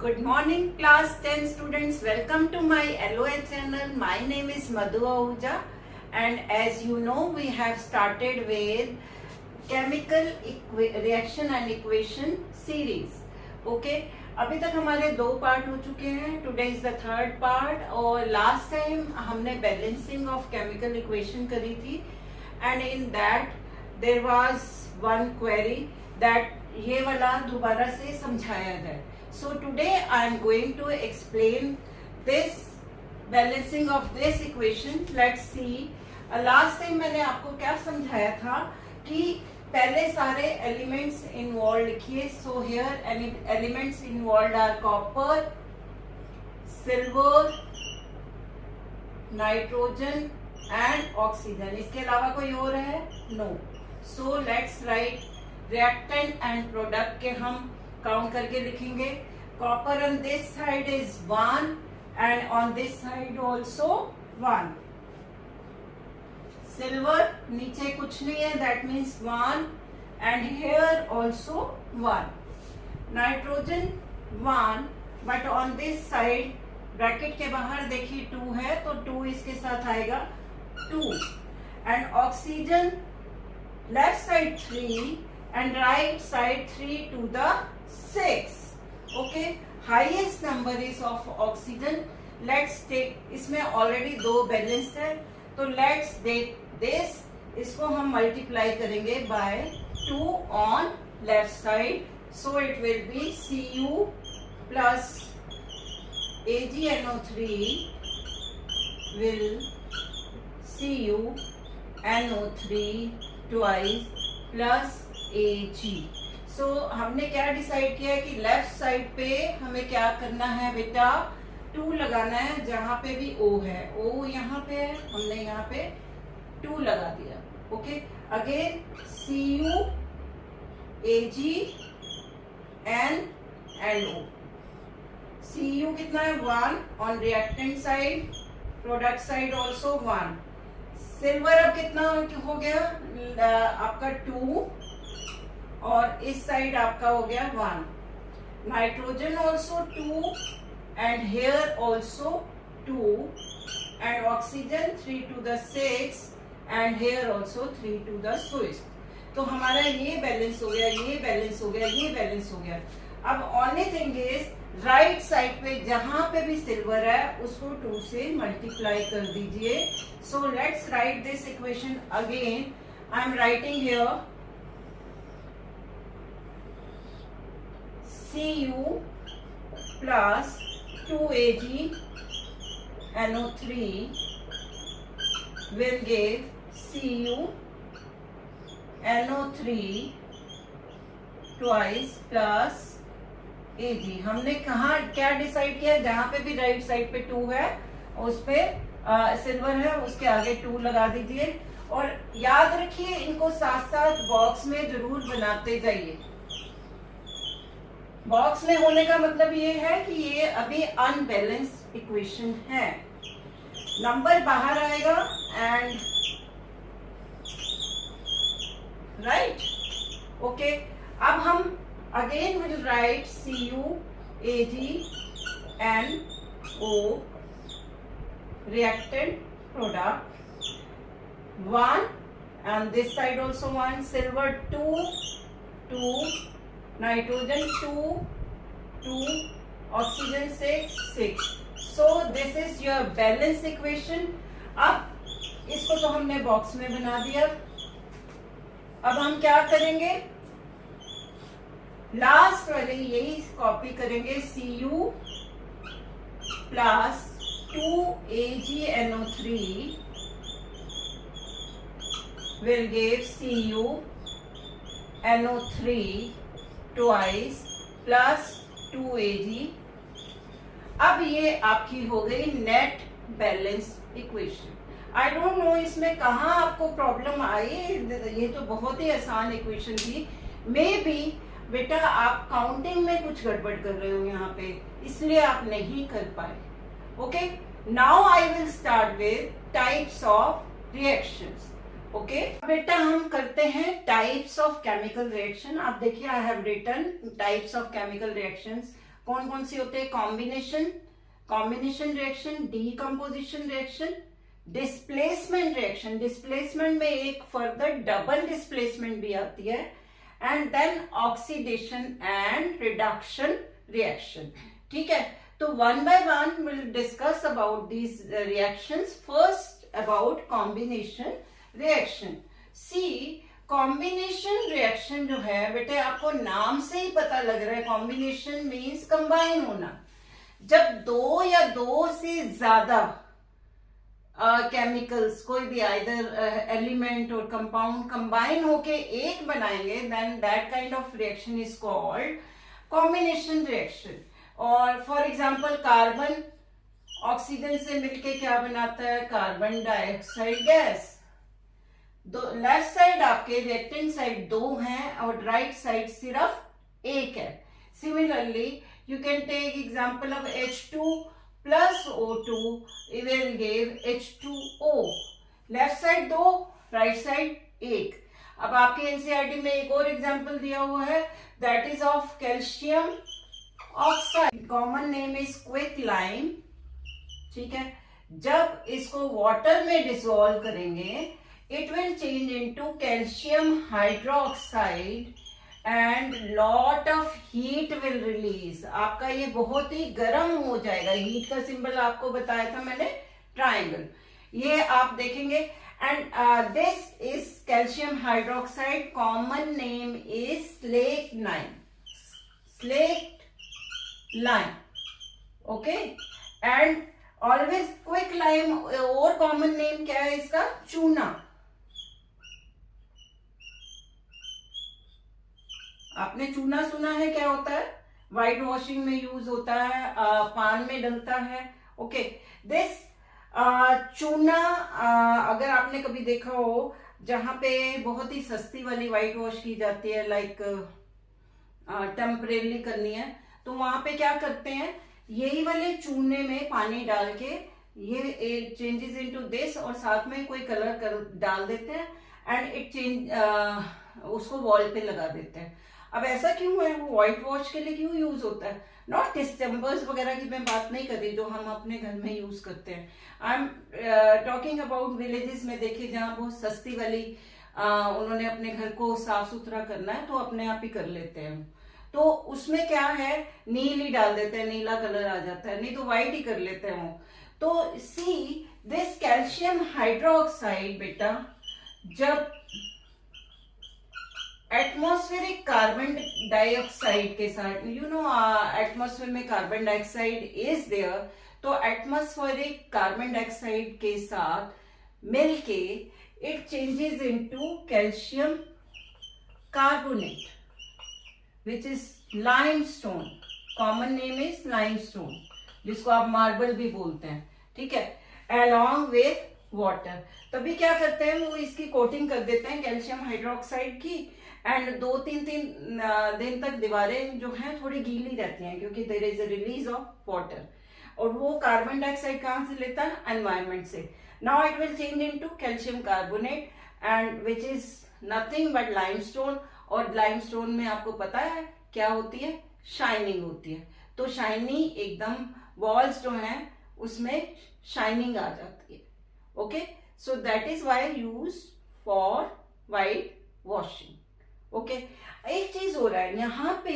Good morning class 10 students, welcome to my LOA channel. My name is Madhu Ahuja and as you know we have started with chemical reaction and equation series. Okay, अभी तक हमारे 2 part हो चुके हैं. Today is the third part और last time हमने balancing of chemical equation करी थी and in that there was one query that ये वाला दोबारा से समझाया जाए. So today I am going to explain this balancing of this equation. Let's see. Last time मैंने आपको क्या समझाया था कि पहले सारे elements involved लिखिए. So here elements involved are copper, silver, nitrogen and oxygen. इसके अलावा कोई और है? No. So let's write reactant and product के हम काउंट करके लिखेंगे. Copper on this side is 1 and on this side also 1. Silver नीचे कुछ नहीं है, that means 1 and here also 1. Nitrogen 1 but on this side bracket के बाहर देखिए 2 है तो 2 इसके साथ आएगा 2. And oxygen left side 3 and right side 3 to the 6. Okay, highest number is of oxygen. Let's take, इसमें already 2 बैलेंस है तो let's take this, इसको हम multiply करेंगे by 2 on left side, so it will be Cu plus AgNO3 will CuNO3 twice plus Ag. So हमने क्या decide किया है कि लेफ्ट साइड पे हमें क्या करना है बेटा, 2 लगाना है. जहां पे भी O है, O यहाँ पे है, हमने यहाँ पे 2 लगा दिया. Okay, again Cu Ag N and O. Cu कितना है 1 on reactant side, product side also 1. Silver अब कितना हो गया आपका 2 और इस साइड आपका हो गया 1. Nitrogen also 2 and here also 2 and oxygen 3 to the 6 and here also 3 to the 6. तो हमारा ये बैलेंस हो गया, ये बैलेंस हो गया, ये बैलेंस हो गया. अब only thing is right side पे जहां पे भी सिल्वर है उसको 2 से मल्टीप्लाई कर दीजिए. So let's write this equation again. I am writing here Cu plus 2Ag NO3 will give Cu NO3 twice plus Ag. हमने कहा क्या डिसाइड किया, जहां पे भी राइट साइड पे 2 है उस पे सिल्वर है उसके आगे 2 लगा दीजिए. और याद रखिए इनको साथ साथ बॉक्स में जरूर बनाते जाइए. बॉक्स में होने का मतलब ये है कि ये अभी अनबैलेंस्ड इक्वेशन है. नंबर बाहर आएगा एंड राइट. ओके, अब हम again will write Cu Ag NO reactant product 1 and this side also 1. Silver 2 nitrogen 2 oxygen 6. So this is your balance equation. अब इसको तो हमने बॉक्स में बना दिया. अब हम क्या करेंगे, लास्ट वाले यही कॉपी करेंगे. Cu plus 2AgNO3 will give CuNO3 twice plus 2Ag. अब ये आपकी हो गई net balance equation. I don't know इसमें कहाँ आपको प्रॉब्लम आई, ये तो बहुत ही आसान इक्वेशन थी. मे बी बेटा आप काउंटिंग में कुछ गड़बड़ कर रहे हो यहाँ पे, इसलिए आप नहीं कर पाए. Okay, now I will start with types of reactions. Okay बेटा हम करते हैं टाइप्स ऑफ केमिकल रिएक्शन. आप देखिए I have written types of chemical reactions. कौन कौन सी होते हैं? Combination reaction, decomposition reaction, displacement reaction, displacement में एक फर्दर डबल डिस्प्लेसमेंट भी आती है, and then oxidation and reduction reaction. ठीक है, तो one by one will discuss about these reactions. First about combination reaction. See, combination reaction जो है बेटे, आपको नाम से ही पता लग रहा है, कॉम्बिनेशन मीन्स कंबाइन होना। जब दो या दो से ज्यादा केमिकल्स, कोई भी आइदर एलिमेंट और कंपाउंड कंबाइन होके एक बनाएंगे, then that kind of reaction is called combination reaction. और फॉर एग्जांपल कार्बन ऑक्सीजन से मिलके क्या बनाता है? Carbon dioxide gas. दो लेफ्ट साइड आपके रिएक्टेंट साइड दो हैं और राइट साइड सिर्फ एक है। Similarly you can take example of H2 plus O2, it will give H2O। Left side दो, राइट साइड एक। अब आपके एनसीईआरटी में एक और एग्जांपल दिया हुआ है, that is of calcium oxide. Common name is quick lime. ठीक है, जब इसको वाटर में डिसॉल्व करेंगे, it will change into calcium hydroxide and lot of heat will release. आपका ये बहुत ही गर्म हो जाएगा। हीट का सिंबल आपको बताया था मैंने, ट्राइंगल, ये आप देखेंगे। And this is calcium hydroxide, common name is slate lime. Okay, and always quick lime, और कॉमन नेम क्या है इसका? चूना। आपने चूना सुना है, क्या होता है? व्हाइट वॉशिंग में यूज होता है, पान में डलता है। ओके, दिस चूना, अगर आपने कभी देखा हो जहां पे बहुत ही सस्ती वाली व्हाइट वॉश की जाती है, लाइक टेम्परेली करनी है, तो वहां पे क्या करते हैं, यही वाले चूने में पानी डाल के ये चेंजेस इनटू दिस, और साथ में कोई कलर डाल देते हैं, एंड इट चेंज, उसको वॉल पे लगा देते हैं। अब ऐसा क्यों है? वो व्हाइट वॉश के लिए क्यों यूज होता है? नॉट डिस्टेम्बर्स वगैरह की मैं बात नहीं कर रही जो हम अपने घर में यूज करते हैं। I am talking about villages में। देखिए, जहाँ बहुत सस्ती वाली उन्होंने अपने घर को साफ सुथरा करना है तो अपने आप ही कर लेते हैं, तो उसमें क्या है, नील ही डाल देते हैं, नीला कलर आ जाता है, नहीं तो व्हाइट ही कर लेते हैं वो। तो सी, दिस कैल्शियम हाइड्रोक्साइड बेटा, जब एटमॉस्फेरिक कार्बन डाइऑक्साइड के साथ, यू नो एटमॉस्फेयर में कार्बन डाइऑक्साइड इज देयर, तो एटमॉस्फेरिक कार्बन डाइऑक्साइड के साथ मिलके it changes into calcium carbonate, which is limestone. Common name is limestone, जिसको आप मार्बल भी बोलते हैं। ठीक है, अलोंग विथ वाटर। तभी क्या करते हैं, वो इसकी कोटिंग कर देते हैं कैल्शियम हाइड्रोक्साइड की, एंड 2-3 दिन तक दीवारें जो हैं थोड़ी गीली रहती हैं, क्योंकि there is a release of water, और वो कार्बन डाइऑक्साइड कहां से लेता है? एनवायरमेंट से। Now it will change into calcium carbonate, and which is nothing but limestone. और लाइमस्टोन में आपको पता है क्या होती है? शाइनिंग होती है। तो शाइनी एकदम, वॉल्स जो हैं उसमें शाइनिंग आ जाती है। Okay, so that is why use for white washing. Okay, एक चीज हो रहा है, यहाँ पे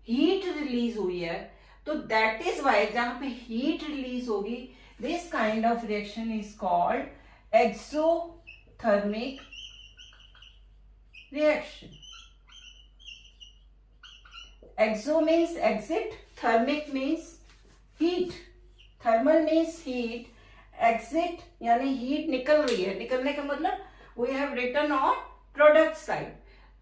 हीट रिलीज हुई है, तो दैट इज वाई, जहां पे हीट रिलीज होगी, this kind of reaction is called exothermic reaction. Exo means exit, thermic means heat, thermal means heat, exit यानी हीट निकल रही है। निकलने का मतलब we have written on product side.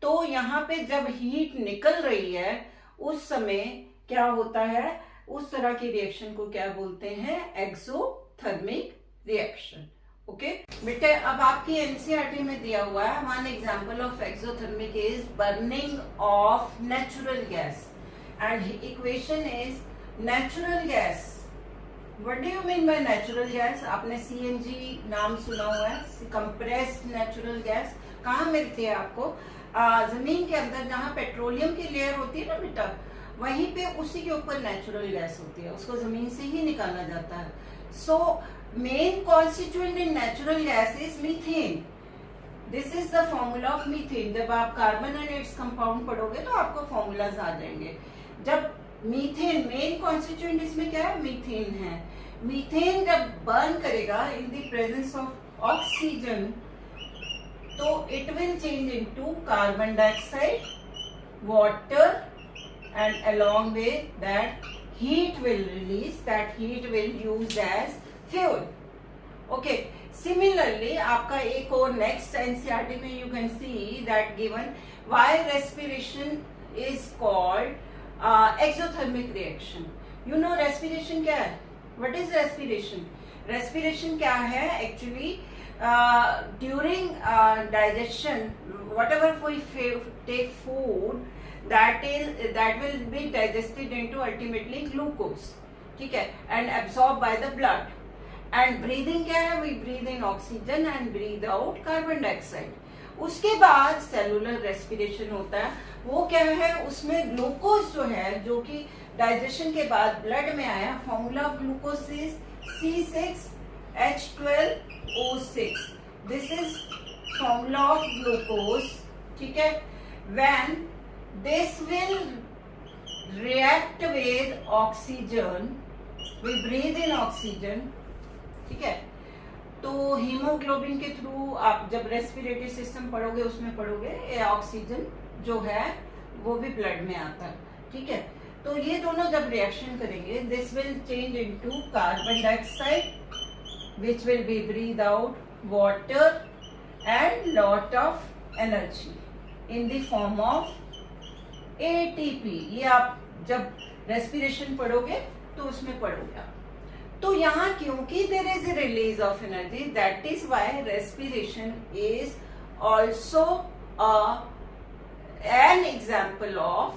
तो यहाँ पे जब हीट निकल रही है उस समय क्या होता है, उस तरह की रिएक्शन को क्या बोलते हैं? Exothermic reaction. ओके बेटे, अब आपकी एनसीईआरटी में दिया हुआ है, one example of exothermic is burning of natural gas, and equation is natural gas. What do you mean by natural gas? आपने सीएनजी नाम सुना हुआ है, कंप्रेस्ड नेचुरल गैस। कहाँ मिलती है आपको? जमीन के अंदर, जहाँ पेट्रोलियम की लेयर होती है ना बेटा, वहीं पे उसी के ऊपर नेचुरल गैस होती है, उसको जमीन से ही निकाला जाता है। So main constituent in natural gas is methane. This is the formula of methane. जब आप कार्बन एंड इट्स कंपाउंड पढ़ोगे तो आपको फॉर्मूलाज आ जाएंगे। जब मीथेन, मेन कॉन्स्टिट्यूएंट इसमें क्या है, मीथेन है। मीथेन जब बर्न करेगा in the presence of oxygen, तो it will change into carbon dioxide, water, and along with that heat will release, that heat will use as fuel. Okay, similarly आपका एक और next NCERT में you can see that given why respiration is called exothermic reaction. You know respiration क्या है? What is respiration? Respiration क्या है actually? During digestion, whatever we take food, that will be digested into ultimately glucose, ठीक है, and absorbed by the blood. And breathing क्या है, we breathe in oxygen and breathe out carbon dioxide. उसके बाद cellular respiration होता है, वो क्या है, उसमें ग्लूकोज जो है, जो कि डाइजेशन के बाद ब्लड में आया, formula of glucose is C6H12O6. This is formula of glucose, ठीक है। When this will react with oxygen, we breathe in oxygen, ठीक है। तो हीमोग्लोबिन के थ्रू आप जब रेस्पिरेटरी सिस्टम पढ़ोगे उसमें पढ़ोगे, ये ऑक्सीजन जो है वो भी ब्लड में आता है, ठीक है। तो ये दोनों जब रिएक्शन करेंगे, this will change into carbon dioxide which will be breathe out, water and lot of energy in the form of ATP। ये आप जब रेस्पिरेशन पढ़ोगे तो उसमें पढ़ोगे आप। तो यहाँ क्योंकि there is a release of energy, that is why respiration is also an example of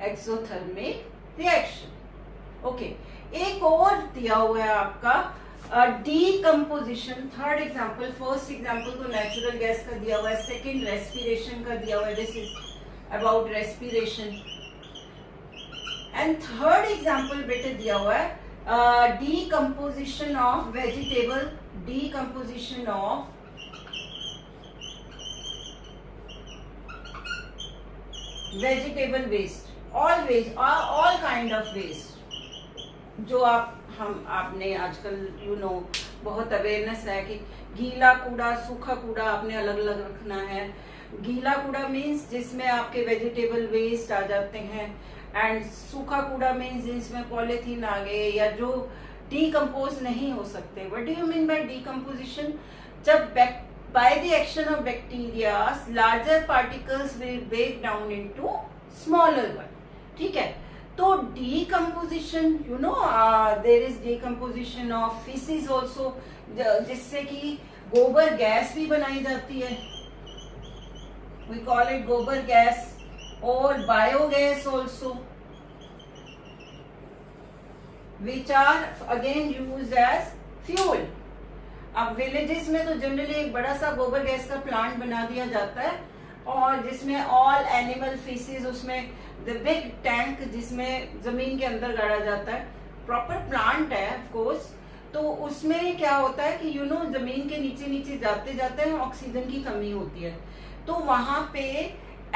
exothermic reaction. Okay, एक और दिया हुआ है आपका decomposition, third example. First example तो नेचुरल गैस का दिया हुआ है, सेकेंड रेस्पिरेशन का दिया हुआ है, this is about respiration, and third example बेटे दिया हुआ है decomposition of vegetable, decomposition of vegetable waste, all waste, all kind of waste, जो आपने आजकल बहुत अवेयरनेस है कि गीला कूड़ा, सूखा कूड़ा आपने अलग अलग रखना है। गीला कूड़ा मीन्स जिसमें आपके वेजिटेबल वेस्ट आ जाते हैं, एंड सूखा कूड़ा मीन्स जिसमें पॉलीथीन आ गए या जो डीकम्पोज नहीं हो सकते। What do you mean by decomposition? जब by the action of bacteria larger particles will break down into smaller one, ठीक है। तो decomposition, there is decomposition of faeces also, जिससे कि गोबर गैस भी बनाई जाती है, we call it gobar gas, or biogas also, which are again used as fuel. अब विलेजेस में तो जनरली एक बड़ा सा गोबर गैस का प्लांट बना दिया जाता है, और जिसमें ऑल एनिमल फीसिस, उसमें द बिग टैंक जिसमें जमीन के अंदर गाड़ा जाता है, प्रॉपर प्लांट है ऑफ कोर्स। तो उसमें क्या होता है कि जमीन के नीचे नीचे जाते जाते हैं ऑक्सीजन की कमी होती है, तो वहां पे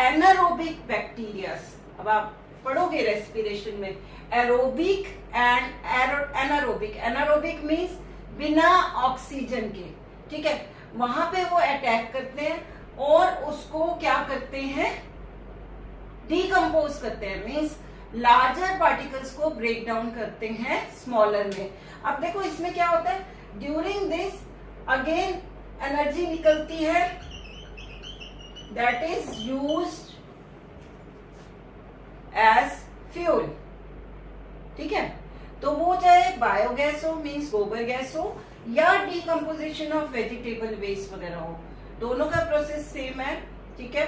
एनारोबिक बैक्टीरियाज, अब आप पढ़ोगे रेस्पिरेशन में aerobic and anaerobic. Anaerobic means बिना ऑक्सीजन के, ठीक है। वहां पे वो अटैक करते हैं और उसको क्या करते हैं, डीकम्पोज करते हैं, मीन्स लार्जर पार्टिकल्स को ब्रेक डाउन करते हैं स्मॉलर में। अब देखो इसमें क्या होता है, ड्यूरिंग दिस अगेन एनर्जी निकलती है, that is used as fuel, ठीक है। तो वो चाहे बायोगैस हो, मीन्स गोबर गैस हो, या डीकम्पोजिशन ऑफ वेजिटेबल वेस्ट वगैरह हो, दोनों का प्रोसेस सेम है, ठीक है।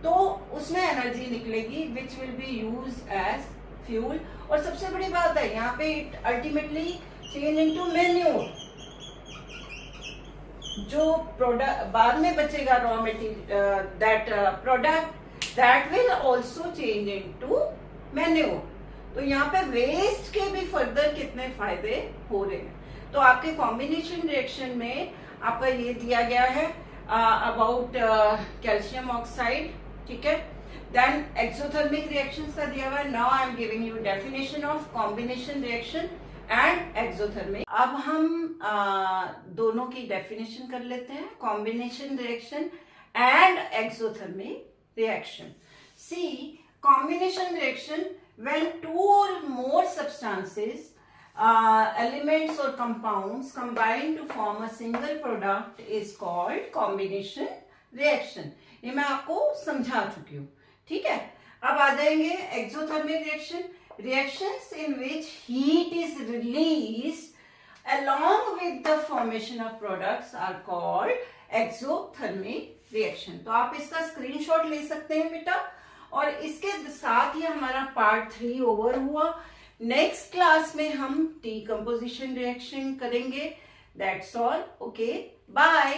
तो उसमें एनर्जी निकलेगी which will be use as fuel. और सबसे बड़ी बात है यहाँ पे it ultimately change into manure, जो प्रोडक्ट बाद में बचेगा raw material, that product that will also change into manure. तो यहाँ पे वेस्ट के भी फर्दर कितने फायदे हो रहे हैं। तो आपके कॉम्बिनेशन रिएक्शन में आपका ये दिया गया है अबाउट कैल्शियम ऑक्साइड, ठीक है। देन एक्सोथर्मिक रिएक्शंस का दिया हुआ है। Now I am giving you definition of combination reaction and exothermic. अब हम दोनों की डेफिनेशन कर लेते हैं, combination reaction and exothermic reaction. See, combination reaction when two or more substances, elements or compounds combine to form a single product is called combination reaction। ये मैं आपको समझा चुकी हूँ, ठीक है। अब आ जाएंगे exothermic reaction, reactions in which heat is released along with the formation of products are called exothermic reaction। तो आप इसका स्क्रीनशॉट ले सकते हैं बेटा, और इसके साथ ही हमारा पार्ट 3 ओवर हुआ। नेक्स्ट क्लास में हम डीकंपोजिशन रिएक्शन करेंगे। That's all, okay, bye.